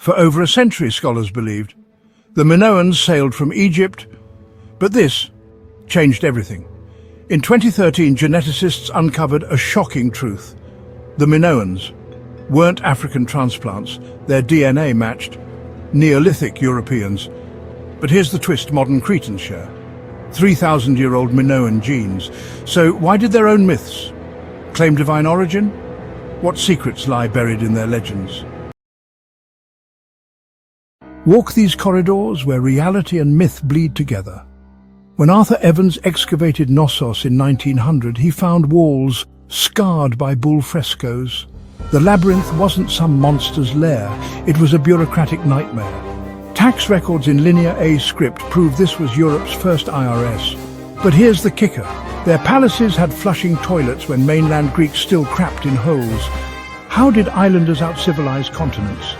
For over a century, scholars believed, the Minoans sailed from Egypt, but this changed everything. In 2013, geneticists uncovered a shocking truth. The Minoans weren't African transplants, their DNA matched Neolithic Europeans. But here's the twist modern Cretans share: 3,000-year-old Minoan genes. So why did their own myths claim divine origin? What secrets lie buried in their legends? Walk these corridors where reality and myth bleed together. When Arthur Evans excavated Knossos in 1900, he found walls scarred by bull frescoes. The labyrinth wasn't some monster's lair, it was a bureaucratic nightmare. Tax records in Linear A script prove this was Europe's first IRS. But here's the kicker. Their palaces had flushing toilets when mainland Greeks still crapped in holes. How did islanders out-civilize continents?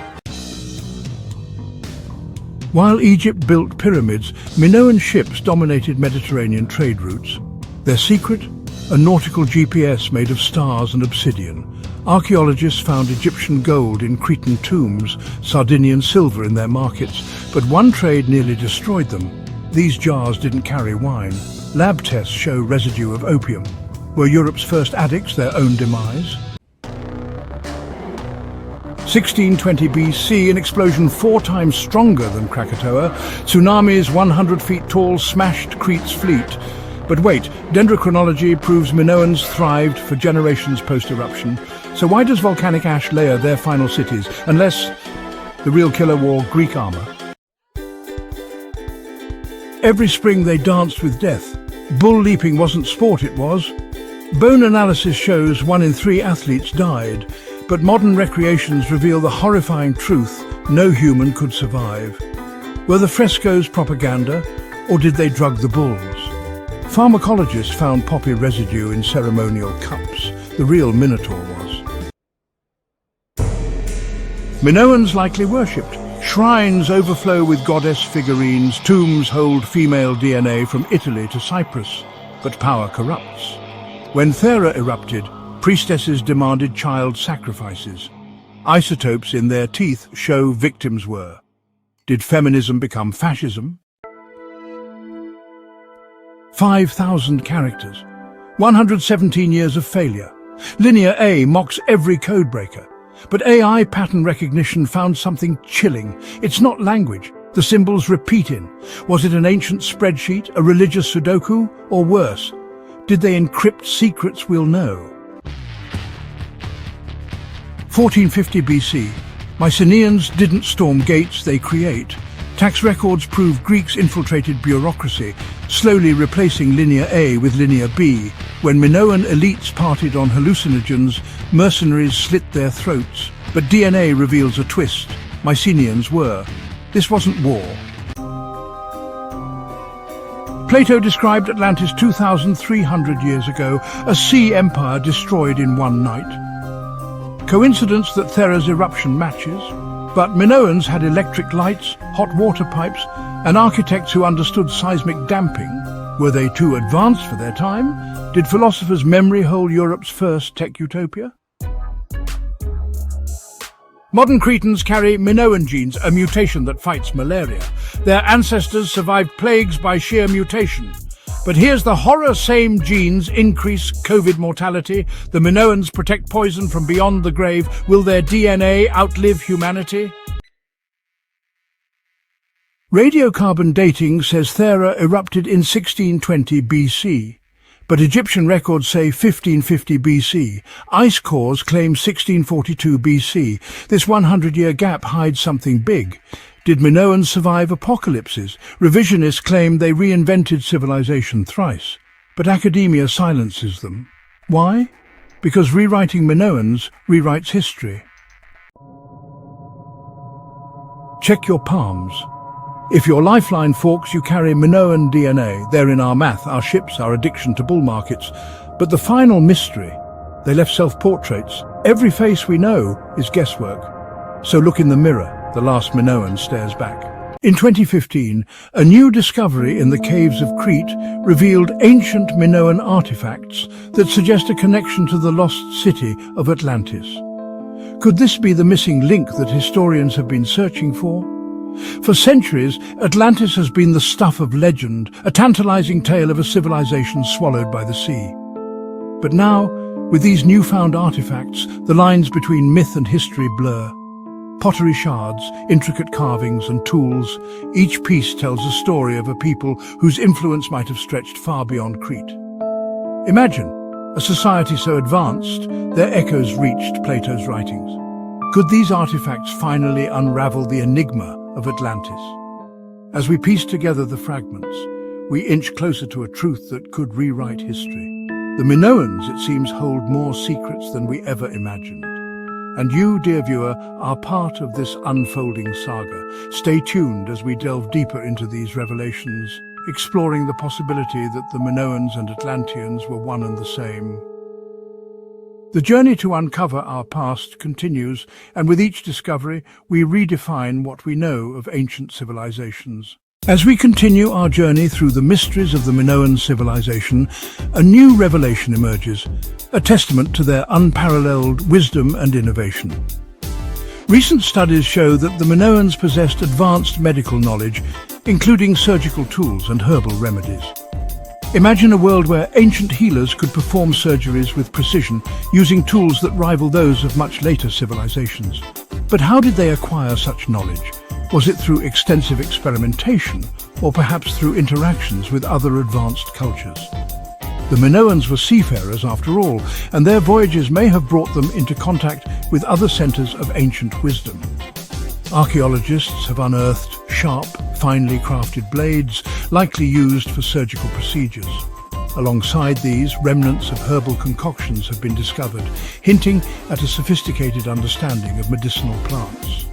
While Egypt built pyramids, Minoan ships dominated Mediterranean trade routes. Their secret? A nautical GPS made of stars and obsidian. Archaeologists found Egyptian gold in Cretan tombs, Sardinian silver in their markets, but one trade nearly destroyed them. These jars didn't carry wine. Lab tests show residue of opium. Were Europe's first addicts their own demise? 1620 BC, an explosion 4 times stronger than Krakatoa. Tsunamis 100 feet tall smashed Crete's fleet. But wait, dendrochronology proves Minoans thrived for generations post-eruption. So why does volcanic ash layer their final cities, unless the real killer wore Greek armor? Every spring they danced with death. Bull leaping wasn't sport, it was. Bone analysis shows 1 in 3 athletes died. But modern recreations reveal the horrifying truth: no human could survive. Were the frescoes propaganda, or did they drug the bulls? Pharmacologists found poppy residue in ceremonial cups. The real Minotaur was. Minoans likely worshipped. Shrines overflow with goddess figurines, tombs hold female DNA from Italy to Cyprus. But power corrupts. When Thera erupted, priestesses demanded child sacrifices. Isotopes in their teeth show victims were. Did feminism become fascism? 5,000 characters, 117 years of failure. Linear A mocks every codebreaker. But AI pattern recognition found something chilling. It's not language. The symbols repeat in. Was it an ancient spreadsheet, a religious Sudoku, or worse? Did they encrypt secrets we'll know? 1450 BC. Mycenaeans didn't storm gates, they create. Tax records prove Greeks infiltrated bureaucracy, slowly replacing Linear A with Linear B. When Minoan elites partied on hallucinogens, mercenaries slit their throats. But DNA reveals a twist. Mycenaeans were. This wasn't war. Plato described Atlantis 2,300 years ago, a sea empire destroyed in one night. Coincidence that Thera's eruption matches? But Minoans had electric lights, hot water pipes, and architects who understood seismic damping. Were they too advanced for their time? Did philosophers' memory hold Europe's first tech utopia? Modern Cretans carry Minoan genes, a mutation that fights malaria. Their ancestors survived plagues by sheer mutation. But here's the horror: same genes increase COVID mortality. The Minoans protect poison from beyond the grave. Will their DNA outlive humanity? Radiocarbon dating says Thera erupted in 1620 BC. But Egyptian records say 1550 BC. Ice cores claim 1642 BC. This 100-year gap hides something big. Did Minoans survive apocalypses? Revisionists claim they reinvented civilization thrice. But academia silences them. Why? Because rewriting Minoans rewrites history. Check your palms. If your lifeline forks, you carry Minoan DNA. They're in our math, our ships, our addiction to bull markets. But the final mystery, they left self-portraits. Every face we know is guesswork. So look in the mirror. The last Minoan stares back. In 2015, a new discovery in the caves of Crete revealed ancient Minoan artifacts that suggest a connection to the lost city of Atlantis. Could this be the missing link that historians have been searching for? For centuries, Atlantis has been the stuff of legend, a tantalizing tale of a civilization swallowed by the sea. But now, with these newfound artifacts, the lines between myth and history blur. Pottery shards, intricate carvings and tools, each piece tells a story of a people whose influence might have stretched far beyond Crete. Imagine a society so advanced, their echoes reached Plato's writings. Could these artifacts finally unravel the enigma of Atlantis? As we piece together the fragments, we inch closer to a truth that could rewrite history. The Minoans, it seems, hold more secrets than we ever imagined. And you, dear viewer, are part of this unfolding saga. Stay tuned as we delve deeper into these revelations, exploring the possibility that the Minoans and Atlanteans were one and the same. The journey to uncover our past continues, and with each discovery, we redefine what we know of ancient civilizations. As we continue our journey through the mysteries of the Minoan civilization, a new revelation emerges, a testament to their unparalleled wisdom and innovation. Recent studies show that the Minoans possessed advanced medical knowledge, including surgical tools and herbal remedies. Imagine a world where ancient healers could perform surgeries with precision, using tools that rival those of much later civilizations. But how did they acquire such knowledge? Was it through extensive experimentation, or perhaps through interactions with other advanced cultures? The Minoans were seafarers after all, and their voyages may have brought them into contact with other centers of ancient wisdom. Archaeologists have unearthed sharp, finely crafted blades, likely used for surgical procedures. Alongside these, remnants of herbal concoctions have been discovered, hinting at a sophisticated understanding of medicinal plants.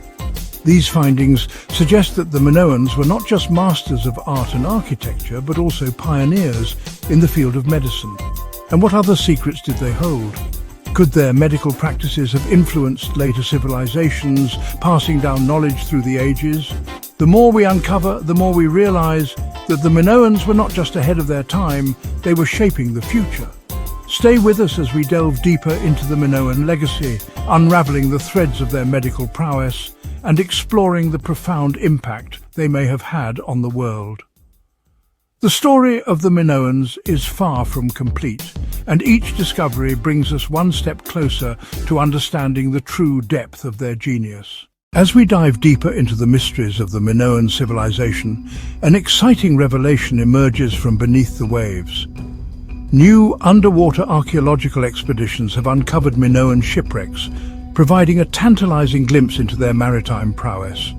These findings suggest that the Minoans were not just masters of art and architecture, but also pioneers in the field of medicine. And what other secrets did they hold? Could their medical practices have influenced later civilizations, passing down knowledge through the ages? The more we uncover, the more we realize that the Minoans were not just ahead of their time, they were shaping the future. Stay with us as we delve deeper into the Minoan legacy, unraveling the threads of their medical prowess and exploring the profound impact they may have had on the world. The story of the Minoans is far from complete, and each discovery brings us one step closer to understanding the true depth of their genius. As we dive deeper into the mysteries of the Minoan civilization, an exciting revelation emerges from beneath the waves. New underwater archaeological expeditions have uncovered Minoan shipwrecks, providing a tantalizing glimpse into their maritime prowess.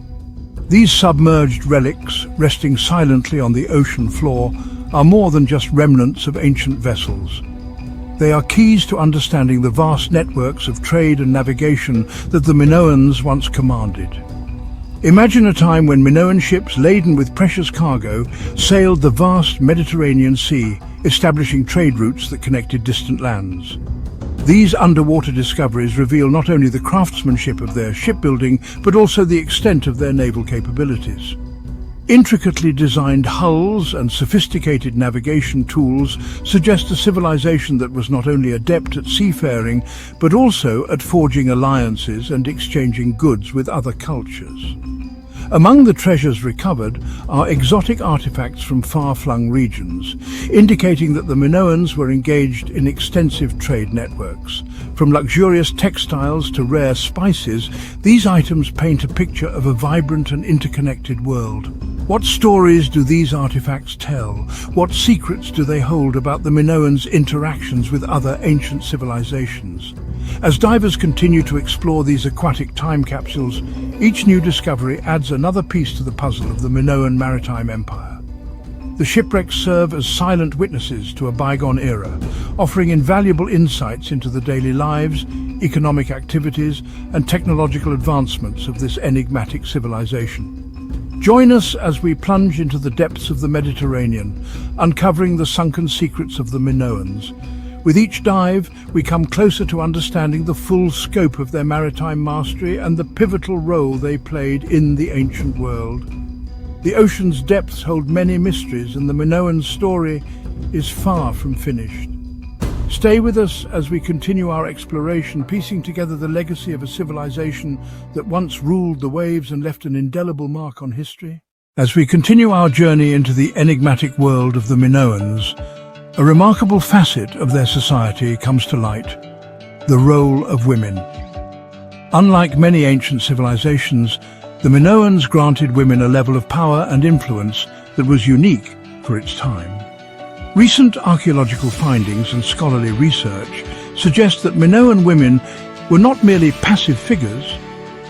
These submerged relics, resting silently on the ocean floor, are more than just remnants of ancient vessels. They are keys to understanding the vast networks of trade and navigation that the Minoans once commanded. Imagine a time when Minoan ships laden with precious cargo sailed the vast Mediterranean Sea, establishing trade routes that connected distant lands. These underwater discoveries reveal not only the craftsmanship of their shipbuilding, but also the extent of their naval capabilities. Intricately designed hulls and sophisticated navigation tools suggest a civilization that was not only adept at seafaring, but also at forging alliances and exchanging goods with other cultures. Among the treasures recovered are exotic artifacts from far-flung regions, indicating that the Minoans were engaged in extensive trade networks. From luxurious textiles to rare spices, these items paint a picture of a vibrant and interconnected world. What stories do these artifacts tell? What secrets do they hold about the Minoans' interactions with other ancient civilizations? As divers continue to explore these aquatic time capsules, each new discovery adds another piece to the puzzle of the Minoan maritime empire. The shipwrecks serve as silent witnesses to a bygone era, offering invaluable insights into the daily lives, economic activities, and technological advancements of this enigmatic civilization. Join us as we plunge into the depths of the Mediterranean, uncovering the sunken secrets of the Minoans. With each dive, we come closer to understanding the full scope of their maritime mastery and the pivotal role they played in the ancient world. The ocean's depths hold many mysteries, and the Minoan story is far from finished. Stay with us as we continue our exploration, piecing together the legacy of a civilization that once ruled the waves and left an indelible mark on history. As we continue our journey into the enigmatic world of the Minoans, a remarkable facet of their society comes to light: the role of women. Unlike many ancient civilizations, the Minoans granted women a level of power and influence that was unique for its time. Recent archaeological findings and scholarly research suggest that Minoan women were not merely passive figures,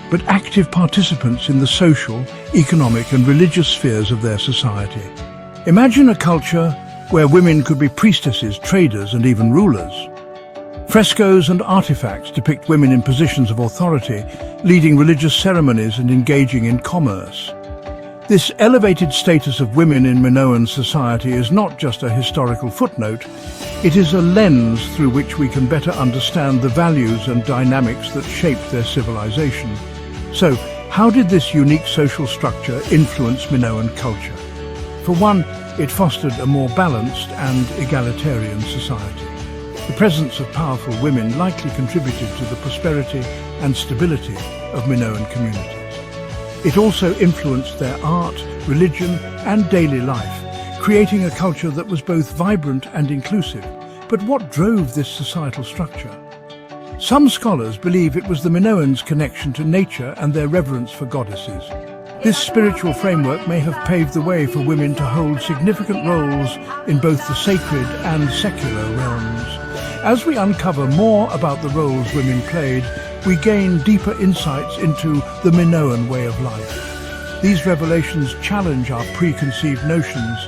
but active participants in the social, economic and religious spheres of their society. Imagine a culture where women could be priestesses, traders and even rulers. Frescoes and artifacts depict women in positions of authority, leading religious ceremonies and engaging in commerce. This elevated status of women in Minoan society is not just a historical footnote, it is a lens through which we can better understand the values and dynamics that shaped their civilization. So, how did this unique social structure influence Minoan culture? For one, it fostered a more balanced and egalitarian society. The presence of powerful women likely contributed to the prosperity and stability of Minoan communities. It also influenced their art, religion and daily life, creating a culture that was both vibrant and inclusive. But what drove this societal structure? Some scholars believe it was the Minoans' connection to nature and their reverence for goddesses. This spiritual framework may have paved the way for women to hold significant roles in both the sacred and secular realms. As we uncover more about the roles women played, we gain deeper insights into the Minoan way of life. These revelations challenge our preconceived notions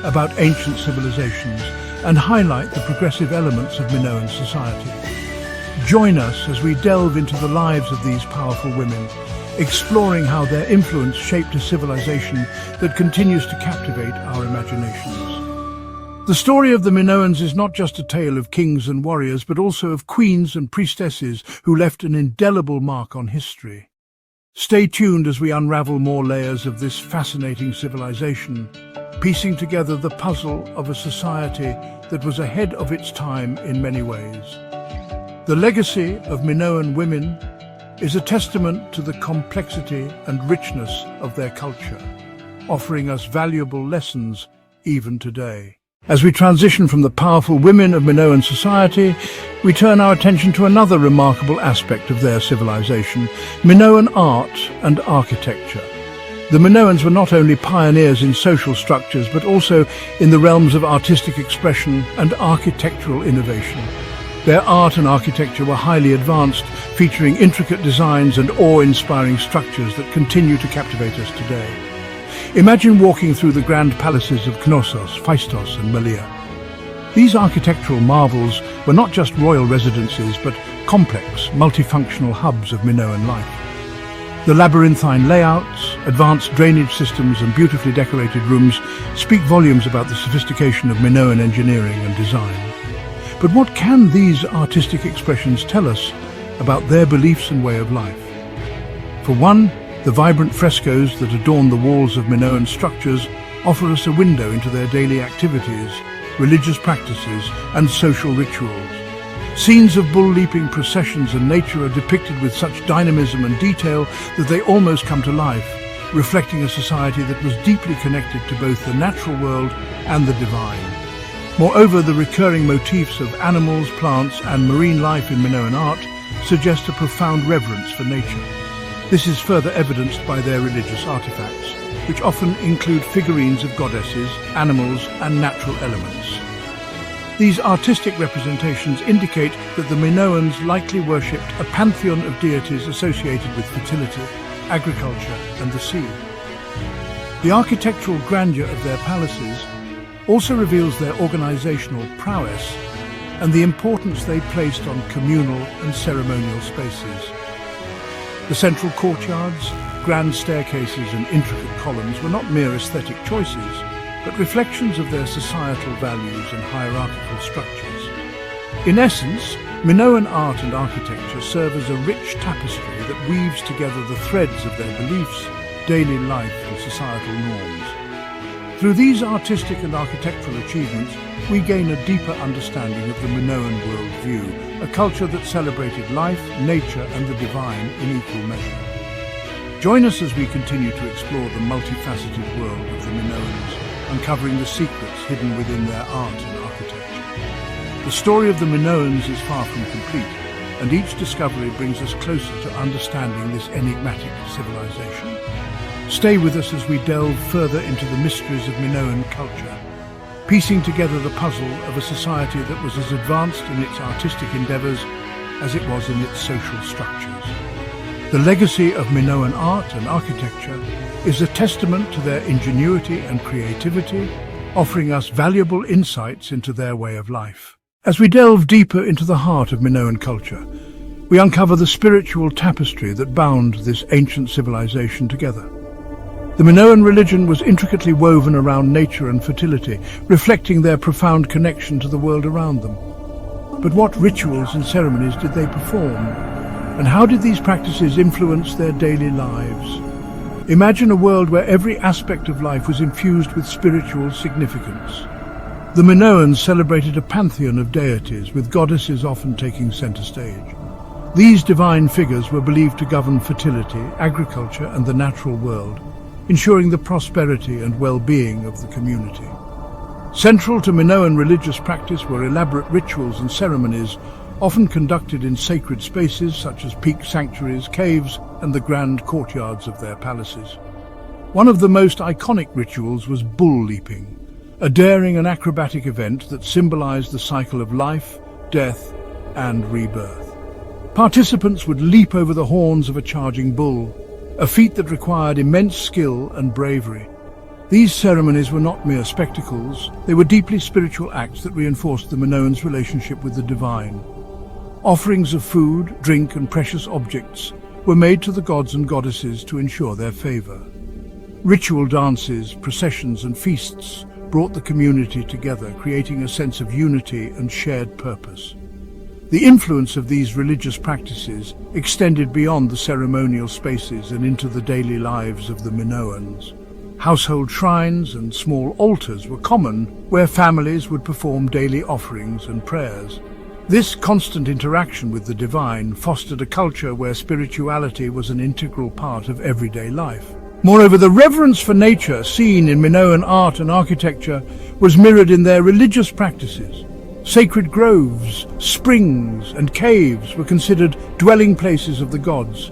about ancient civilizations and highlight the progressive elements of Minoan society. Join us as we delve into the lives of these powerful women, exploring how their influence shaped a civilization that continues to captivate our imaginations. The story of the Minoans is not just a tale of kings and warriors, but also of queens and priestesses who left an indelible mark on history. Stay tuned as we unravel more layers of this fascinating civilization, piecing together the puzzle of a society that was ahead of its time in many ways. The legacy of Minoan women is a testament to the complexity and richness of their culture, offering us valuable lessons even today. As we transition from the powerful women of Minoan society, we turn our attention to another remarkable aspect of their civilization: Minoan art and architecture. The Minoans were not only pioneers in social structures, but also in the realms of artistic expression and architectural innovation. Their art and architecture were highly advanced, featuring intricate designs and awe-inspiring structures that continue to captivate us today. Imagine walking through the grand palaces of Knossos, Phaistos and Melia. These architectural marvels were not just royal residences, but complex, multifunctional hubs of Minoan life. The labyrinthine layouts, advanced drainage systems and beautifully decorated rooms speak volumes about the sophistication of Minoan engineering and design. But what can these artistic expressions tell us about their beliefs and way of life? For one, the vibrant frescoes that adorn the walls of Minoan structures offer us a window into their daily activities, religious practices and social rituals. Scenes of bull-leaping processions and nature are depicted with such dynamism and detail that they almost come to life, reflecting a society that was deeply connected to both the natural world and the divine. Moreover, the recurring motifs of animals, plants and marine life in Minoan art suggest a profound reverence for nature. This is further evidenced by their religious artifacts, which often include figurines of goddesses, animals and natural elements. These artistic representations indicate that the Minoans likely worshipped a pantheon of deities associated with fertility, agriculture and the sea. The architectural grandeur of their palaces also reveals their organizational prowess and the importance they placed on communal and ceremonial spaces. The central courtyards, grand staircases and intricate columns were not mere aesthetic choices, but reflections of their societal values and hierarchical structures. In essence, Minoan art and architecture serve as a rich tapestry that weaves together the threads of their beliefs, daily life and societal norms. Through these artistic and architectural achievements, we gain a deeper understanding of the Minoan worldview, a culture that celebrated life, nature and the divine in equal measure. Join us as we continue to explore the multifaceted world of the Minoans, uncovering the secrets hidden within their art and architecture. The story of the Minoans is far from complete, and each discovery brings us closer to understanding this enigmatic civilization. Stay with us as we delve further into the mysteries of Minoan culture, piecing together the puzzle of a society that was as advanced in its artistic endeavors as it was in its social structures. The legacy of Minoan art and architecture is a testament to their ingenuity and creativity, offering us valuable insights into their way of life. As we delve deeper into the heart of Minoan culture, we uncover the spiritual tapestry that bound this ancient civilization together. The Minoan religion was intricately woven around nature and fertility, reflecting their profound connection to the world around them. But what rituals and ceremonies did they perform? And how did these practices influence their daily lives? Imagine a world where every aspect of life was infused with spiritual significance. The Minoans celebrated a pantheon of deities, with goddesses often taking center stage. These divine figures were believed to govern fertility, agriculture, and the natural world, ensuring the prosperity and well-being of the community. Central to Minoan religious practice were elaborate rituals and ceremonies, often conducted in sacred spaces such as peak sanctuaries, caves, and the grand courtyards of their palaces. One of the most iconic rituals was bull leaping, a daring and acrobatic event that symbolized the cycle of life, death, and rebirth. Participants would leap over the horns of a charging bull, a feat that required immense skill and bravery. These ceremonies were not mere spectacles, they were deeply spiritual acts that reinforced the Minoans' relationship with the divine. Offerings of food, drink, and precious objects were made to the gods and goddesses to ensure their favor. Ritual dances, processions, and feasts brought the community together, creating a sense of unity and shared purpose. The influence of these religious practices extended beyond the ceremonial spaces and into the daily lives of the Minoans. Household shrines and small altars were common, where families would perform daily offerings and prayers. This constant interaction with the divine fostered a culture where spirituality was an integral part of everyday life. Moreover, the reverence for nature seen in Minoan art and architecture was mirrored in their religious practices. Sacred groves, springs, and caves were considered dwelling places of the gods,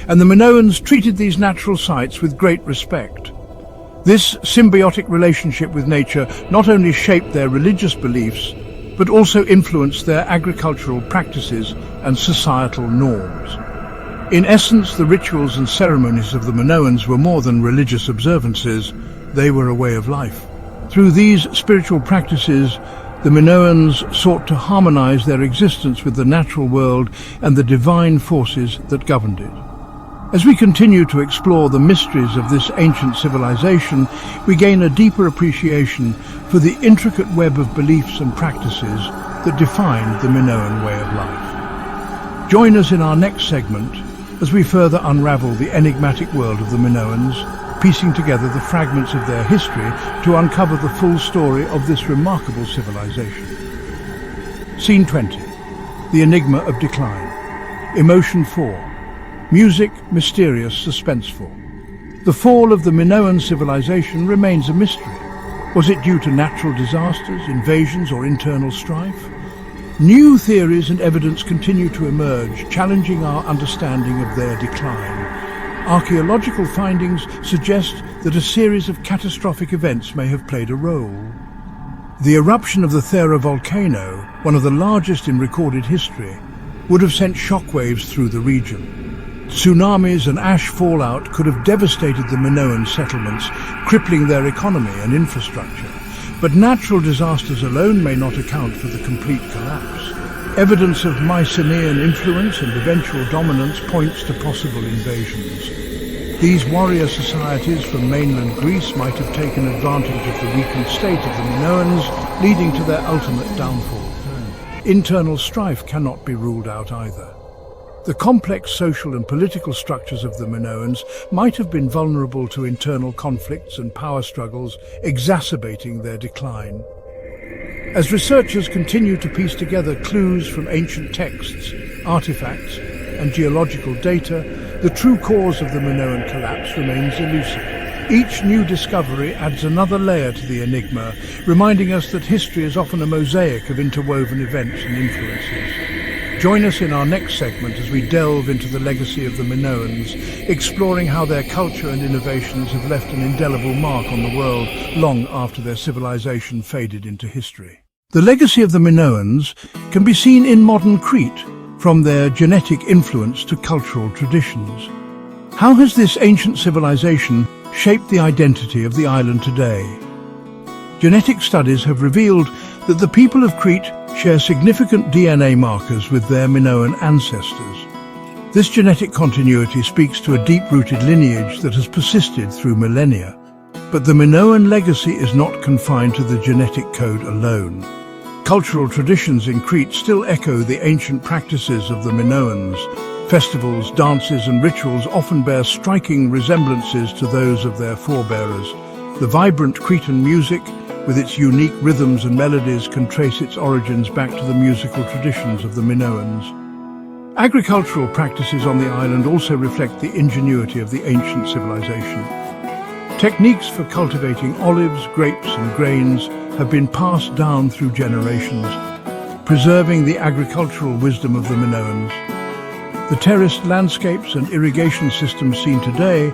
and the Minoans treated these natural sites with great respect. This symbiotic relationship with nature not only shaped their religious beliefs, but also influenced their agricultural practices and societal norms. In essence, the rituals and ceremonies of the Minoans were more than religious observances, they were a way of life. Through these spiritual practices, the Minoans sought to harmonize their existence with the natural world and the divine forces that governed it. As we continue to explore the mysteries of this ancient civilization, we gain a deeper appreciation for the intricate web of beliefs and practices that defined the Minoan way of life. Join us in our next segment as we further unravel the enigmatic world of the Minoans, piecing together the fragments of their history to uncover the full story of this remarkable civilization. Scene 20. The Enigma of Decline. Emotion 4. Music, mysterious, suspenseful. The fall of the Minoan civilization remains a mystery. Was it due to natural disasters, invasions, or internal strife? New theories and evidence continue to emerge, challenging our understanding of their decline. Archaeological findings suggest that a series of catastrophic events may have played a role. The eruption of the Thera volcano, one of the largest in recorded history, would have sent shockwaves through the region. Tsunamis and ash fallout could have devastated the Minoan settlements, crippling their economy and infrastructure. But natural disasters alone may not account for the complete collapse. Evidence of Mycenaean influence and eventual dominance points to possible invasions. These warrior societies from mainland Greece might have taken advantage of the weakened state of the Minoans, leading to their ultimate downfall. Internal strife cannot be ruled out either. The complex social and political structures of the Minoans might have been vulnerable to internal conflicts and power struggles, exacerbating their decline. As researchers continue to piece together clues from ancient texts, artifacts, and geological data, the true cause of the Minoan collapse remains elusive. Each new discovery adds another layer to the enigma, reminding us that history is often a mosaic of interwoven events and influences. Join us in our next segment as we delve into the legacy of the Minoans, exploring how their culture and innovations have left an indelible mark on the world long after their civilization faded into history. The legacy of the Minoans can be seen in modern Crete, from their genetic influence to cultural traditions. How has this ancient civilization shaped the identity of the island today? Genetic studies have revealed that the people of Crete share significant DNA markers with their Minoan ancestors. This genetic continuity speaks to a deep-rooted lineage that has persisted through millennia. But the Minoan legacy is not confined to the genetic code alone. Cultural traditions in Crete still echo the ancient practices of the Minoans. Festivals, dances and rituals often bear striking resemblances to those of their forebearers. The vibrant Cretan music, with its unique rhythms and melodies, can trace its origins back to the musical traditions of the Minoans. Agricultural practices on the island also reflect the ingenuity of the ancient civilization. Techniques for cultivating olives, grapes and grains have been passed down through generations, preserving the agricultural wisdom of the Minoans. The terraced landscapes and irrigation systems seen today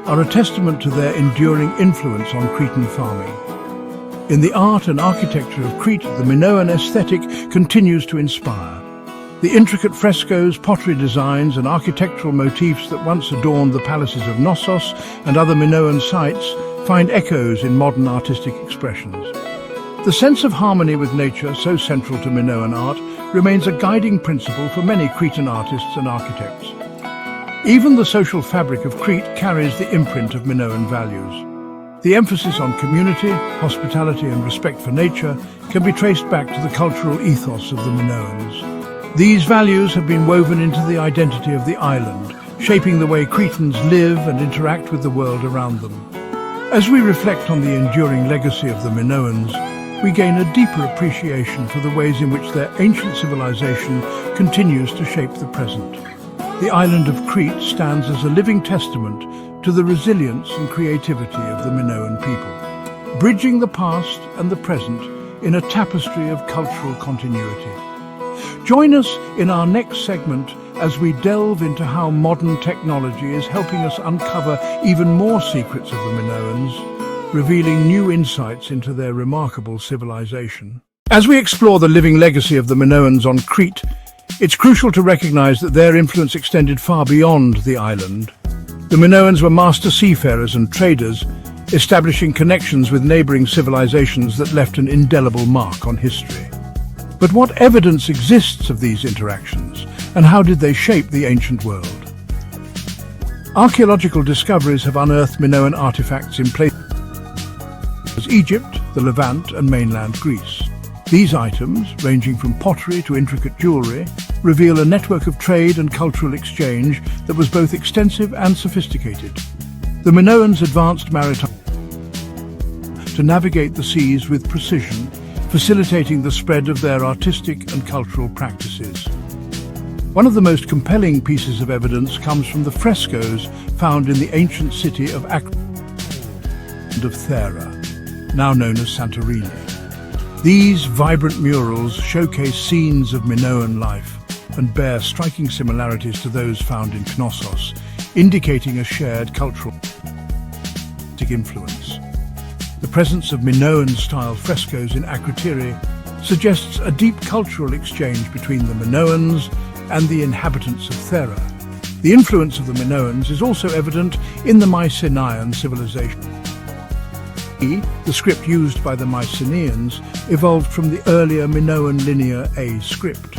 are a testament to their enduring influence on Cretan farming. In the art and architecture of Crete, the Minoan aesthetic continues to inspire. The intricate frescoes, pottery designs and architectural motifs that once adorned the palaces of Knossos and other Minoan sites find echoes in modern artistic expressions. The sense of harmony with nature, so central to Minoan art, remains a guiding principle for many Cretan artists and architects. Even the social fabric of Crete carries the imprint of Minoan values. The emphasis on community, hospitality and respect for nature can be traced back to the cultural ethos of the Minoans. These values have been woven into the identity of the island, shaping the way Cretans live and interact with the world around them. As we reflect on the enduring legacy of the Minoans, we gain a deeper appreciation for the ways in which their ancient civilization continues to shape the present. The island of Crete stands as a living testament to the resilience and creativity of the Minoan people, bridging the past and the present in a tapestry of cultural continuity. Join us in our next segment as we delve into how modern technology is helping us uncover even more secrets of the Minoans, revealing new insights into their remarkable civilization. As we explore the living legacy of the Minoans on Crete, it's crucial to recognize that their influence extended far beyond the island. The Minoans were master seafarers and traders, establishing connections with neighboring civilizations that left an indelible mark on history. But what evidence exists of these interactions, and how did they shape the ancient world? Archaeological discoveries have unearthed Minoan artifacts in places as Egypt, the Levant and mainland Greece. These items, ranging from pottery to intricate jewellery, reveal a network of trade and cultural exchange that was both extensive and sophisticated. The Minoans advanced maritime to navigate the seas with precision, facilitating the spread of their artistic and cultural practices. One of the most compelling pieces of evidence comes from the frescoes found in the ancient city of Thera, now known as Santorini. These vibrant murals showcase scenes of Minoan life and bear striking similarities to those found in Knossos, indicating a shared cultural influence. The presence of Minoan-style frescoes in Crete suggests a deep cultural exchange between the Minoans and the inhabitants of Thera. The influence of the Minoans is also evident in the Mycenaean civilization. The script used by the Mycenaeans evolved from the earlier Minoan linear A script.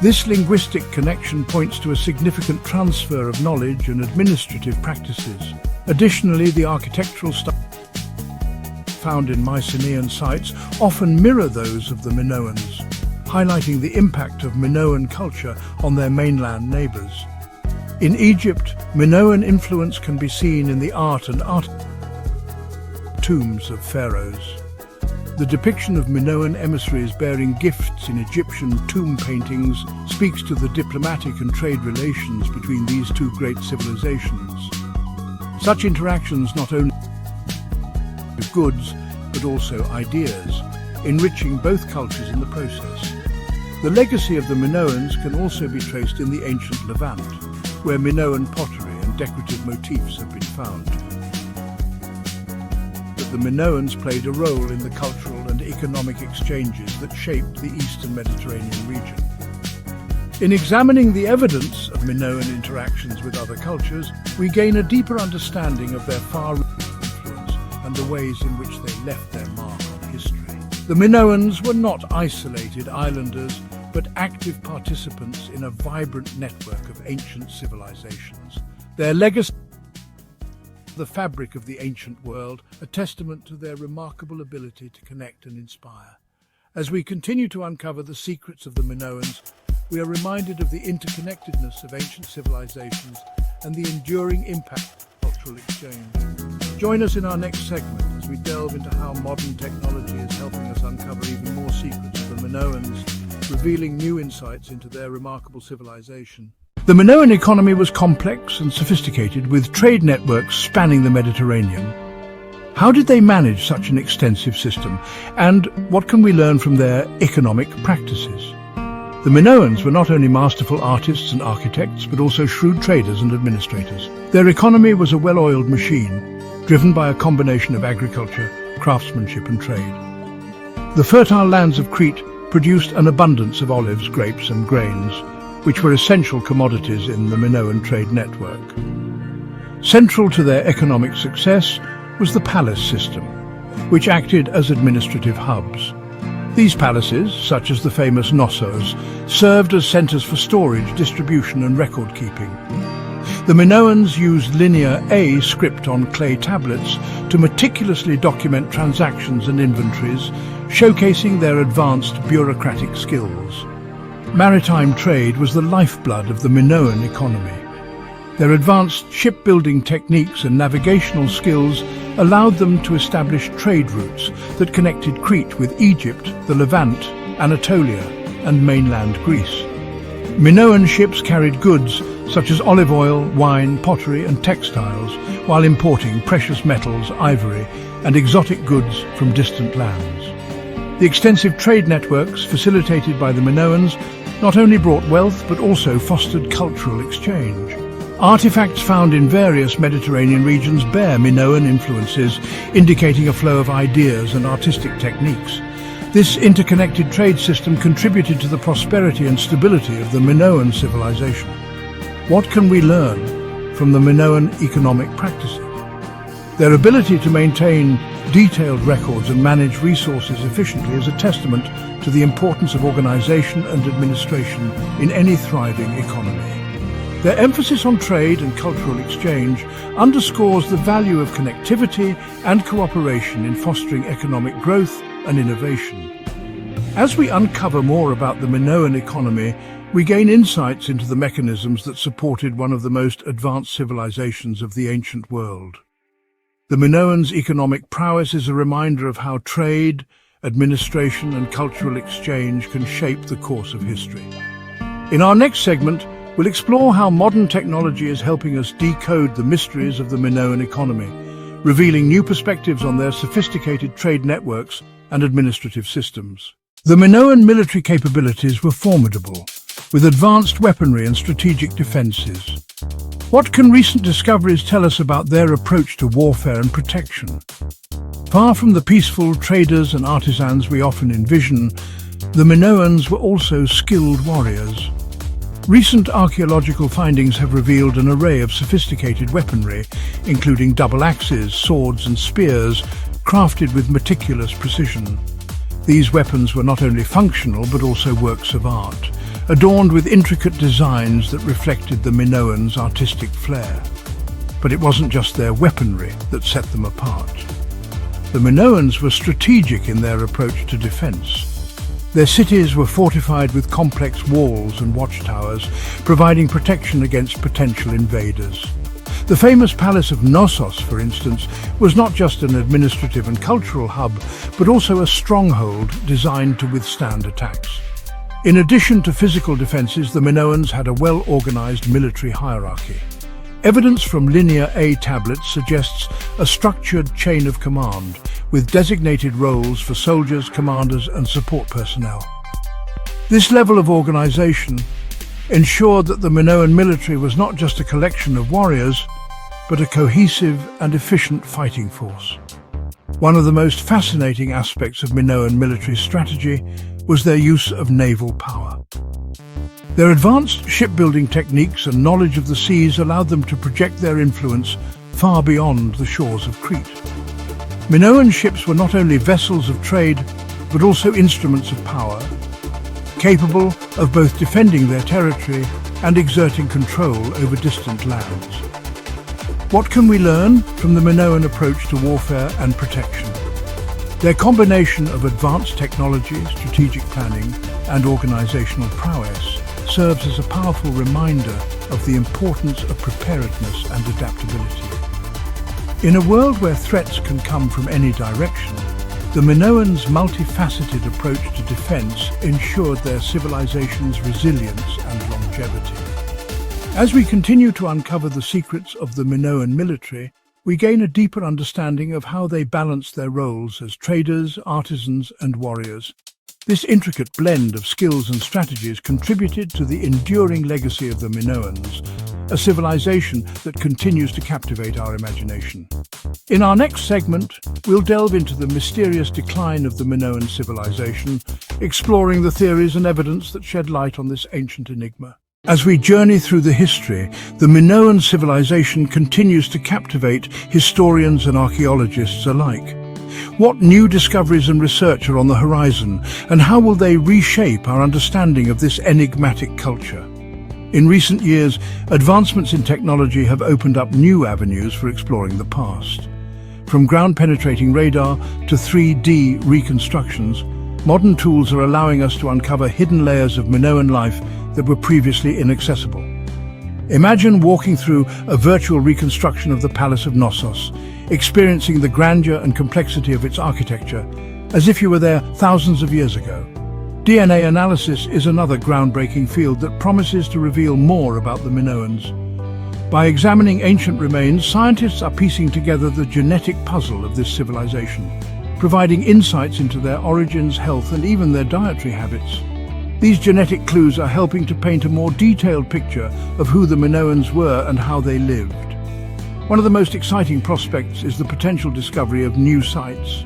This linguistic connection points to a significant transfer of knowledge and administrative practices. Additionally, the architectural style found in Mycenaean sites often mirror those of the Minoans, highlighting the impact of Minoan culture on their mainland neighbours. In Egypt, Minoan influence can be seen in the art and tombs of pharaohs. The depiction of Minoan emissaries bearing gifts in Egyptian tomb paintings speaks to the diplomatic and trade relations between these two great civilizations. Such interactions not only with goods, but also ideas, enriching both cultures in the process. The legacy of the Minoans can also be traced in the ancient Levant, where Minoan pottery and decorative motifs have been found. The Minoans played a role in the cultural and economic exchanges that shaped the Eastern Mediterranean region. In examining the evidence of Minoan interactions with other cultures, we gain a deeper understanding of their far-reaching influence and the ways in which they left their mark on history. The Minoans were not isolated islanders, but active participants in a vibrant network of ancient civilizations. Their legacy, the fabric of the ancient world, a testament to their remarkable ability to connect and inspire. As we continue to uncover the secrets of the Minoans, we are reminded of the interconnectedness of ancient civilizations and the enduring impact of cultural exchange. Join us in our next segment as we delve into how modern technology is helping us uncover even more secrets of the Minoans, revealing new insights into their remarkable civilization. The Minoan economy was complex and sophisticated, with trade networks spanning the Mediterranean. How did they manage such an extensive system, and what can we learn from their economic practices? The Minoans were not only masterful artists and architects, but also shrewd traders and administrators. Their economy was a well-oiled machine, driven by a combination of agriculture, craftsmanship and trade. The fertile lands of Crete produced an abundance of olives, grapes and grains, which were essential commodities in the Minoan trade network. Central to their economic success was the palace system, which acted as administrative hubs. These palaces, such as the famous Knossos, served as centers for storage, distribution and record-keeping. The Minoans used linear A script on clay tablets to meticulously document transactions and inventories, showcasing their advanced bureaucratic skills. Maritime trade was the lifeblood of the Minoan economy. Their advanced shipbuilding techniques and navigational skills allowed them to establish trade routes that connected Crete with Egypt, the Levant, Anatolia, and mainland Greece. Minoan ships carried goods such as olive oil, wine, pottery, and textiles, while importing precious metals, ivory, and exotic goods from distant lands. The extensive trade networks facilitated by the Minoans not only brought wealth but also fostered cultural exchange. Artifacts found in various Mediterranean regions bear Minoan influences, indicating a flow of ideas and artistic techniques. This interconnected trade system contributed to the prosperity and stability of the Minoan civilization. What can we learn from the Minoan economic practices? Their ability to maintain detailed records and manage resources efficiently is a testament to the importance of organization and administration in any thriving economy. Their emphasis on trade and cultural exchange underscores the value of connectivity and cooperation in fostering economic growth and innovation. As we uncover more about the Minoan economy, we gain insights into the mechanisms that supported one of the most advanced civilizations of the ancient world. The Minoans' economic prowess is a reminder of how trade, administration and cultural exchange can shape the course of history. In our next segment, we'll explore how modern technology is helping us decode the mysteries of the Minoan economy, revealing new perspectives on their sophisticated trade networks and administrative systems. The Minoan military capabilities were formidable, with advanced weaponry and strategic defenses. What can recent discoveries tell us about their approach to warfare and protection? Far from the peaceful traders and artisans we often envision, the Minoans were also skilled warriors. Recent archaeological findings have revealed an array of sophisticated weaponry, including double axes, swords and spears, crafted with meticulous precision. These weapons were not only functional but also works of art, adorned with intricate designs that reflected the Minoans' artistic flair. But it wasn't just their weaponry that set them apart. The Minoans were strategic in their approach to defense. Their cities were fortified with complex walls and watchtowers, providing protection against potential invaders. The famous palace of Knossos, for instance, was not just an administrative and cultural hub, but also a stronghold designed to withstand attacks. In addition to physical defences, the Minoans had a well-organised military hierarchy. Evidence from Linear A tablets suggests a structured chain of command, with designated roles for soldiers, commanders and support personnel. This level of organisation ensured that the Minoan military was not just a collection of warriors, but a cohesive and efficient fighting force. One of the most fascinating aspects of Minoan military strategy was their use of naval power. Their advanced shipbuilding techniques and knowledge of the seas allowed them to project their influence far beyond the shores of Crete. Minoan ships were not only vessels of trade, but also instruments of power, capable of both defending their territory and exerting control over distant lands. What can we learn from the Minoan approach to warfare and protection? Their combination of advanced technology, strategic planning, and organizational prowess serves as a powerful reminder of the importance of preparedness and adaptability. In a world where threats can come from any direction, the Minoans' multifaceted approach to defense ensured their civilization's resilience and longevity. As we continue to uncover the secrets of the Minoan military, we gain a deeper understanding of how they balanced their roles as traders, artisans, and warriors. This intricate blend of skills and strategies contributed to the enduring legacy of the Minoans, a civilization that continues to captivate our imagination. In our next segment, we'll delve into the mysterious decline of the Minoan civilization, exploring the theories and evidence that shed light on this ancient enigma. As we journey through the history, the Minoan civilization continues to captivate historians and archaeologists alike. What new discoveries and research are on the horizon, and how will they reshape our understanding of this enigmatic culture? In recent years, advancements in technology have opened up new avenues for exploring the past. From ground-penetrating radar to 3D reconstructions, modern tools are allowing us to uncover hidden layers of Minoan life that were previously inaccessible. Imagine walking through a virtual reconstruction of the Palace of Knossos, experiencing the grandeur and complexity of its architecture, as if you were there thousands of years ago. DNA analysis is another groundbreaking field that promises to reveal more about the Minoans. By examining ancient remains, scientists are piecing together the genetic puzzle of this civilization, providing insights into their origins, health, and even their dietary habits. These genetic clues are helping to paint a more detailed picture of who the Minoans were and how they lived. One of the most exciting prospects is the potential discovery of new sites.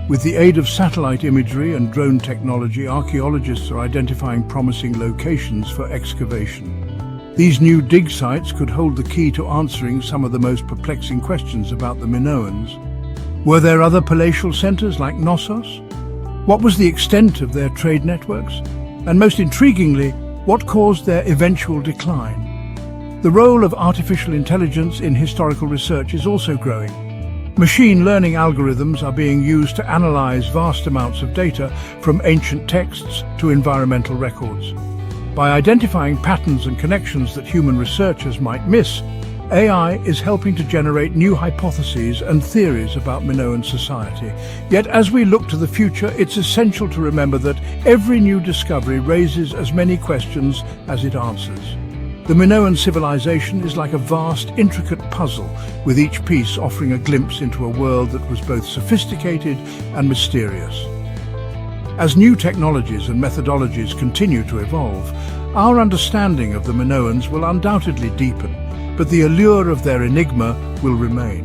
With the aid of satellite imagery and drone technology, archaeologists are identifying promising locations for excavation. These new dig sites could hold the key to answering some of the most perplexing questions about the Minoans. Were there other palatial centers like Knossos? What was the extent of their trade networks? And most intriguingly, what caused their eventual decline? The role of artificial intelligence in historical research is also growing. Machine learning algorithms are being used to analyze vast amounts of data, from ancient texts to environmental records. By identifying patterns and connections that human researchers might miss, AI is helping to generate new hypotheses and theories about Minoan society. Yet as we look to the future, it's essential to remember that every new discovery raises as many questions as it answers. The Minoan civilization is like a vast, intricate puzzle, with each piece offering a glimpse into a world that was both sophisticated and mysterious. As new technologies and methodologies continue to evolve, our understanding of the Minoans will undoubtedly deepen, but the allure of their enigma will remain.